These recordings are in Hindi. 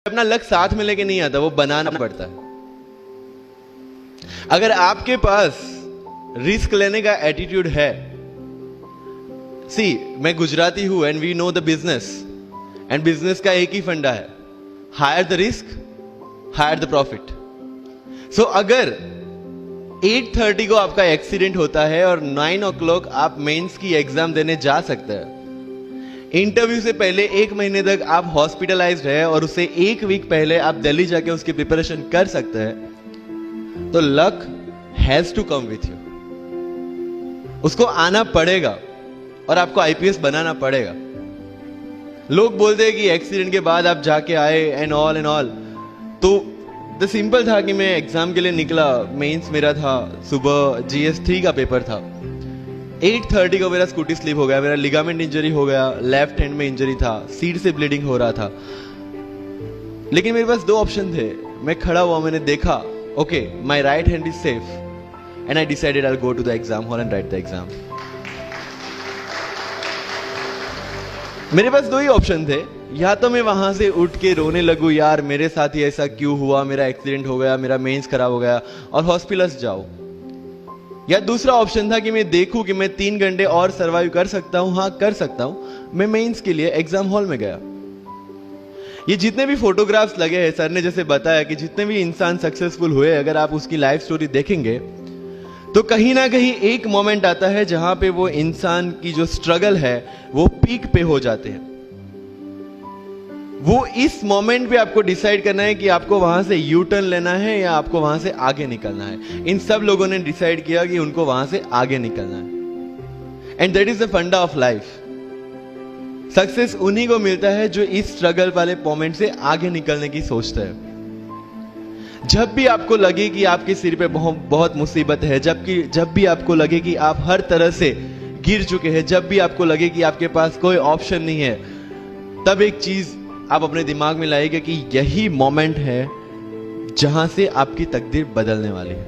अपना लक्ष्य साथ में लेके नहीं आता, वो बनाना पड़ता है। अगर आपके पास रिस्क लेने का एटीट्यूड है, सी मैं गुजराती हूं and we know the business, and business का एक ही फंडा है, higher the risk higher the profit. So अगर 8:30 को आपका एक्सीडेंट होता है और 9 o'clock आप मेंस की एग्जाम देने जा सकते हैं, इंटरव्यू से पहले 1 महीने तक आप हॉस्पिटलाइज्ड है और उससे 1 वीक पहले आप दिल्ली जाके उसकी प्रिपरेशन कर सकते हैं, तो luck has to come with you. उसको आना पड़ेगा और आपको आईपीएस बनाना पड़ेगा। लोग बोलते हैं कि एक्सीडेंट के बाद आप जाके आए एंड ऑल, तो द सिंपल था कि मैं एग्जाम के लिए निकला, मेंस मेरा था, सुबह GS3 का पेपर था, 8:30 को मेरा स्कूटी स्लिप हो गया, मेरा लिगामेंट इंजरी हो गया, लेफ्ट हैंड में इंजरी था, सीट से ब्लीडिंग हो रहा था। लेकिन मेरे पास 2 ऑप्शन थे। मैं खड़ा हुआ, मैंने देखा, okay my right hand is safe and I decided I will go to the exam hall and write the exam. मेरे पास 2 ही ऑप्शन थे, या तो मैं वहां से उठ के रोने लगूं, यार मेरे साथ ही ऐसा क्यों हुआ, मेरा एक्सीडेंट हो गया, मेरा मेंस खराब हो गया, और हॉस्पिटल जाओ, या दूसरा ऑप्शन था कि मैं देखूं कि मैं 3 घंटे और सरवाइव कर सकता हूं। हाँ कर सकता हूं। मैं मेंस के लिए एग्जाम हॉल में गया। ये जितने भी फोटोग्राफ्स लगे हैं, सर ने जैसे बताया कि जितने भी इंसान सक्सेसफुल हुए, अगर आप उसकी लाइफ स्टोरी देखेंगे तो कहीं ना कहीं एक मोमेंट आता है जहां पे वो इंसान की जो स्ट्रगल है वो पीक पे हो जाते हैं। वो इस मोमेंट पे आपको डिसाइड करना है कि आपको वहां से यू टर्न लेना है या आपको वहां से आगे निकलना है। इन सब लोगों ने डिसाइड किया कि उनको वहां से आगे निकलना है, एंड दैट इज द फंडा ऑफ लाइफ। सक्सेस उन्हीं को मिलता है जो इस स्ट्रगल वाले मोमेंट से आगे निकलने की सोचते हैं। जब भी आपको लगे कि आपके सिर पे बहुत मुसीबत है, जब भी आपको लगे कि आप हर तरह से गिर चुके हैं, जब भी आपको लगे कि आपके पास कोई ऑप्शन नहीं है, तब एक चीज आप अपने दिमाग में लाइएगा कि यही मोमेंट है जहां से आपकी तकदीर बदलने वाली है।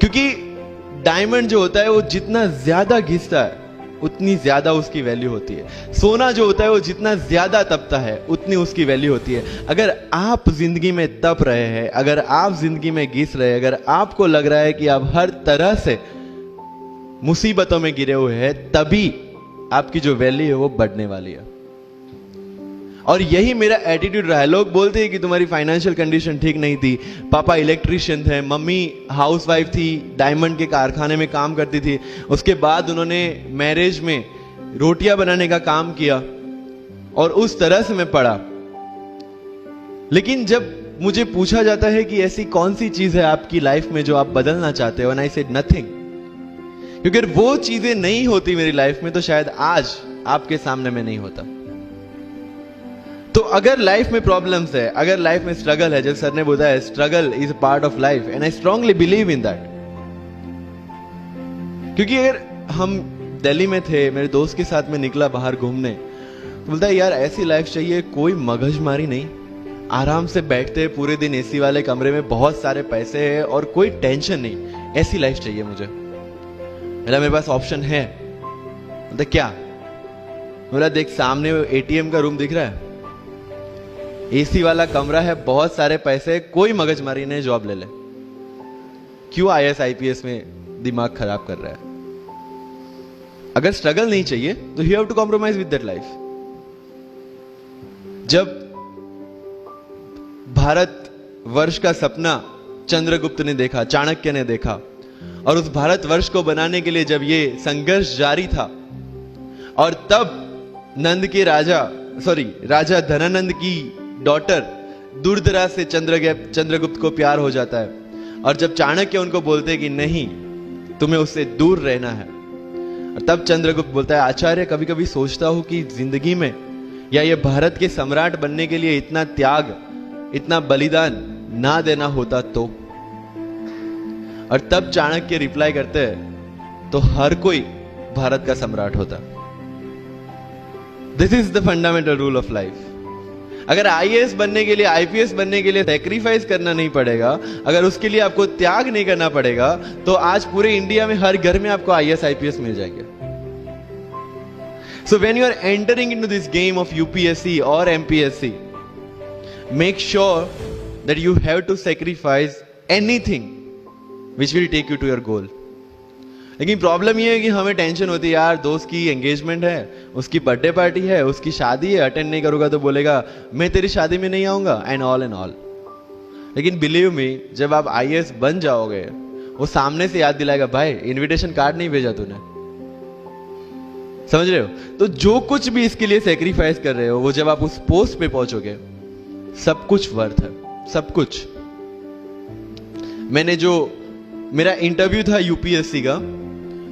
क्योंकि डायमंड जो होता है वो जितना ज्यादा घिसता है उतनी ज्यादा उसकी वैल्यू होती है। सोना जो होता है वो जितना ज्यादा तपता है उतनी उसकी वैल्यू होती है। अगर आप जिंदगी में तप रहे हैं, अगर आप जिंदगी में घिस रहे हैं, अगर आपको लग रहा है कि आप हर तरह से मुसीबतों में गिरे हुए हैं, तभी आपकी जो वैल्यू है वो बढ़ने वाली है। और यही मेरा एटीट्यूड रहा है। लोग बोलते हैं कि तुम्हारी फाइनेंशियल कंडीशन ठीक नहीं थी, पापा इलेक्ट्रिशियन थे, मम्मी हाउसवाइफ थी, डायमंड के कारखाने में काम करती थी, उसके बाद उन्होंने मैरिज में रोटियां बनाने का काम किया और उस तरह से मैं पढ़ा। लेकिन जब मुझे पूछा जाता है कि ऐसी कौन सी चीज है आपकी लाइफ में जो आप बदलना चाहते हो, एंड आई सेड नथिंग, क्योंकि अगर वो चीजें नहीं होती मेरी लाइफ में तो शायद आज आपके सामने में नहीं होता। तो अगर लाइफ में प्रॉब्लम्स है, अगर लाइफ में स्ट्रगल है, जैसे सर ने बताया struggle is a part of life, and I strongly believe in that. क्योंकि अगर हम दिल्ली में थे, मेरे दोस्त के साथ में निकला बाहर घूमने, तो बोलता है यार ऐसी लाइफ चाहिए, कोई मगजमारी नहीं, आराम से बैठते पूरे दिन एसी वाले कमरे में, बहुत सारे पैसे है और कोई टेंशन नहीं, ऐसी लाइफ चाहिए मुझे। मेरे पास ऑप्शन है। बोलता क्या? बोला देख सामने ATM का रूम दिख रहा है, एसी वाला कमरा है, बहुत सारे पैसे, कोई मगजमारी नहीं, जॉब ले ले। क्यों IAS IPS में दिमाग खराब कर रहा है? अगर स्ट्रगल नहीं चाहिए तो you have to compromise with that life. जब भारत वर्ष का सपना चंद्रगुप्त ने देखा, चाणक्य ने देखा, और उस भारत वर्ष को बनाने के लिए जब ये संघर्ष जारी था, और तब राजा धनानंद की डॉटर दुर्धरा से चंद्रगुप्त को प्यार हो जाता है, और जब चाणक्य उनको बोलते हैं कि नहीं तुम्हें उससे दूर रहना है, और तब चंद्रगुप्त बोलता है आचार्य कभी कभी सोचता हूं कि जिंदगी में या ये भारत के सम्राट बनने के लिए इतना त्याग, इतना बलिदान ना देना होता तो। और तब चाणक्य रिप्लाई करते हैं तो हर कोई भारत का सम्राट होता। This is the fundamental rule of life. अगर IAS बनने के लिए, IPS बनने के लिए सैक्रिफाइस करना नहीं पड़ेगा, अगर उसके लिए आपको त्याग नहीं करना पड़ेगा, तो आज पूरे इंडिया में हर घर में आपको IAS IPS मिल जाएंगे। So when you are entering into this game of UPSC or MPSC, Make sure that you have to sacrifice anything which will take you to your goal. लेकिन प्रॉब्लम ये है कि हमें टेंशन होती है, यार दोस्त की एंगेजमेंट है, उसकी बर्थडे पार्टी है, उसकी शादी है, अटेंड नहीं करूंगा तो बोलेगा मैं तेरी शादी में नहीं आऊंगा, एंड ऑल. लेकिन बिलीव मी, जब आप IAS बन जाओगे, वो सामने से याद दिलाएगा, भाई इनविटेशन कार्ड नहीं भेजा तूने. समझ रहे हो? तो जो कुछ भी इसके लिए सेक्रीफाइस कर रहे हो, वो जब आप उस पोस्ट पे पहुंचोगे, सब कुछ वर्थ है, सब कुछ. मेरा इंटरव्यू था UPSC का,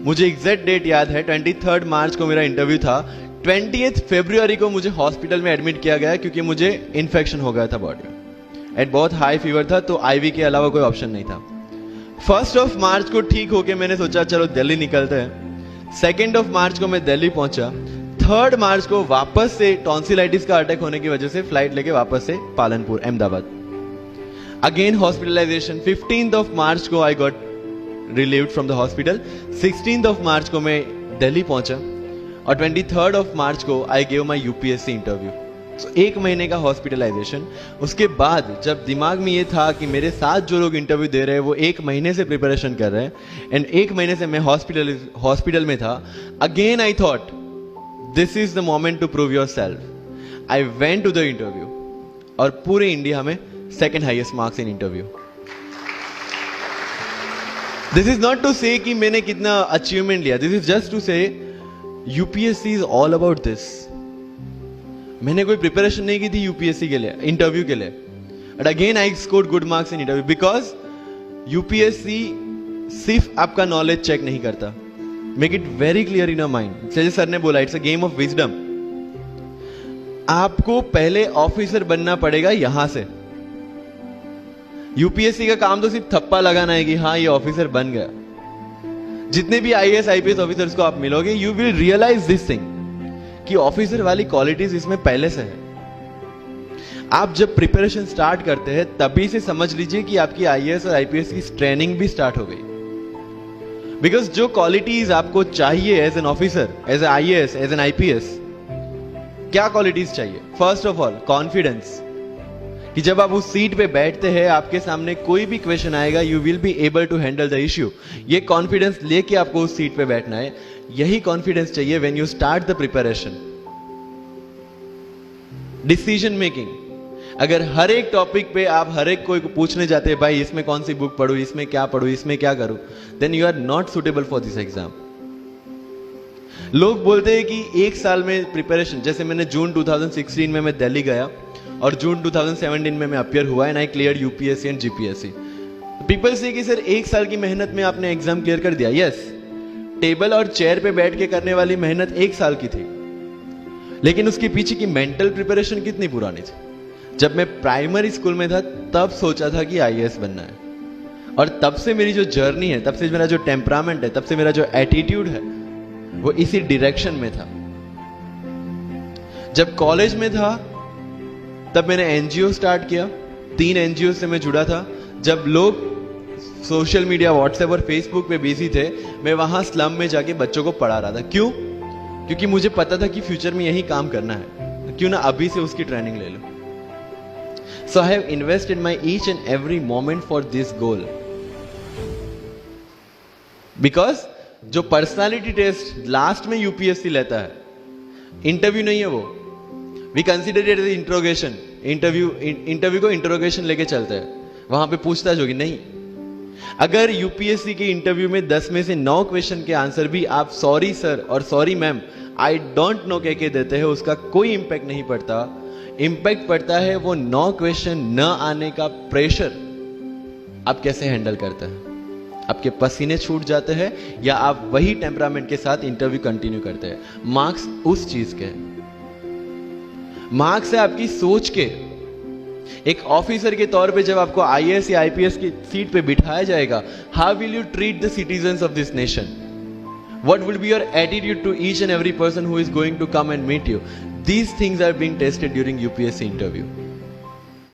मुझे एग्जैक्ट डेट याद है, 23 मार्च को मेरा इंटरव्यू था. 20 फरवरी को मुझे हॉस्पिटल में एडमिट किया गया क्योंकि मुझे इन्फेक्शन हो गया था बॉडी में, एंड बहुत हाई फीवर था, तो IV के अलावा कोई ऑप्शन नहीं था. 1 मार्च को ठीक होके मैंने सोचा चलो दिल्ली निकलते हैं. 2 मार्च को मैं दिल्ली पहुंचा. 3 मार्च को वापस से टॉन्सिलाइटिस का अटैक होने की वजह से फ्लाइट लेके वापस से पालनपुर, अहमदाबाद. Again hospitalization. 15 मार्च को I got relieved from the hospital. 16 मार्च को मैं दिल्ली पहुंचा और 23 मार्च को I gave my UPSC interview. So 1 महीने का हॉस्पिटलाइजेशन. उसके बाद जब दिमाग में ये था कि मेरे साथ जो लोग इंटरव्यू दे रहे हैं वो 1 महीने से प्रिपरेशन कर रहे हैं, एंड 1 महीने से मैं हॉस्पिटल में था, again I thought this is the moment to prove yourself. I went to the interview और पूरे इंडिया में 2nd highest marks in interview. This is not to say कि मैंने कितना अचीवमेंट लिया, this is just to say UPSC is all about this. मैंने कोई प्रिपरेशन नहीं की थी UPSC के लिए, इंटरव्यू के लिए, but again I scored good marks in interview because UPSC सिर्फ आपका नॉलेज चेक नहीं करता. Make it very clear in your mind. जैसे सर ने बोला, it's a game of wisdom. आपको पहले ऑफिसर बनना पड़ेगा यहां से. UPSC का काम तो सिर्फ थप्पा लगाना है कि हाँ ये ऑफिसर बन गया. जितने भी IAS IPS ऑफिसर्स को आप मिलोगे, you will realize this thing कि ऑफिसर वाली क्वालिटीज इसमें पहले से है. आप जब प्रिपरेशन स्टार्ट करते हैं तभी से समझ लीजिए कि आपकी IAS और IPS की ट्रेनिंग भी स्टार्ट हो गई. बिकॉज जो क्वालिटीज आपको चाहिए as an officer, as a IAS, as an IPS, क्या क्वालिटीज चाहिए? फर्स्ट ऑफ ऑल कॉन्फिडेंस, कि जब आप उस सीट पे बैठते हैं, आपके सामने कोई भी क्वेश्चन आएगा, you will be able to handle the issue. ये कॉन्फिडेंस लेके आपको उस सीट पे बैठना है. यही कॉन्फिडेंस चाहिए when you start the preparation. Decision making. अगर हर एक टॉपिक पे आप हर एक कोई को पूछने जाते हैं, भाई इसमें कौन सी बुक पढ़ूं, इसमें क्या पढ़ूं, इसमें क्या करूं, then you are not suitable for this exam. लोग बोलते हैं कि 1 साल में प्रिपरेशन, जैसे मैंने जून 2016 में मैं दिल्ली गया और जून 2017 में मैं अपियर हुआ and I clear UPSC and GPSC. People से कि सर 1 साल की मेहनत में आपने एग्जाम क्लियर कर दिया. यस, टेबल और चेयर पे बैठ के करने वाली मेहनत 1 साल की थी, लेकिन उसके पीछे की मेंटल प्रिपरेशन कितनी पुरानी थी. जब मैं प्राइमरी स्कूल में था तब सोचा था कि IAS बनना है, और तब से मेरी जो जर्नी है, तब से मेरा जो टेम्परामेंट है, तब से मेरा जो एटीट्यूड है, वो इसी डायरेक्शन में था. जब कॉलेज में था तब मैंने NGO स्टार्ट किया. 3 NGO से मैं जुड़ा था. जब लोग सोशल मीडिया, व्हाट्सएप और फेसबुक पे बिजी थे, मैं वहां स्लम में जाके बच्चों को पढ़ा रहा था. क्यों? क्योंकि मुझे पता था कि फ्यूचर में यही काम करना है, क्यों ना अभी से उसकी ट्रेनिंग ले लो. So I have invested my each and every moment for this goal. Because जो पर्सनालिटी टेस्ट लास्ट में UPSC लेता है, इंटरव्यू नहीं है वो. We consider it as interrogation. Interview को इंट्रोगेशन लेके चलते हैं, वहां पे पूछताछ होगी नहीं. अगर UPSC के इंटरव्यू में 10 में से 9 क्वेश्चन के आंसर भी आप सॉरी सर और sorry ma'am, I don't know कह के देते हैं, उसका कोई इंपैक्ट नहीं पड़ता. इंपैक्ट पड़ता है वो 9 क्वेश्चन न आने का प्रेशर आप कैसे हैंडल करते हैं. आपके पसीने छूट जाते हैं या आप वही टेम्परामेंट के साथ इंटरव्यू कंटिन्यू करते हैं. मार्क्स उस चीज के, मार्क्स है आपकी सोच के. एक ऑफिसर के तौर पे जब आपको IAS या IPS की सीट पे बिठाया जाएगा, how will you treat the citizens of this nation? What will be your attitude to each and every person who is going to come and meet you? These things are being tested during UPSC interview.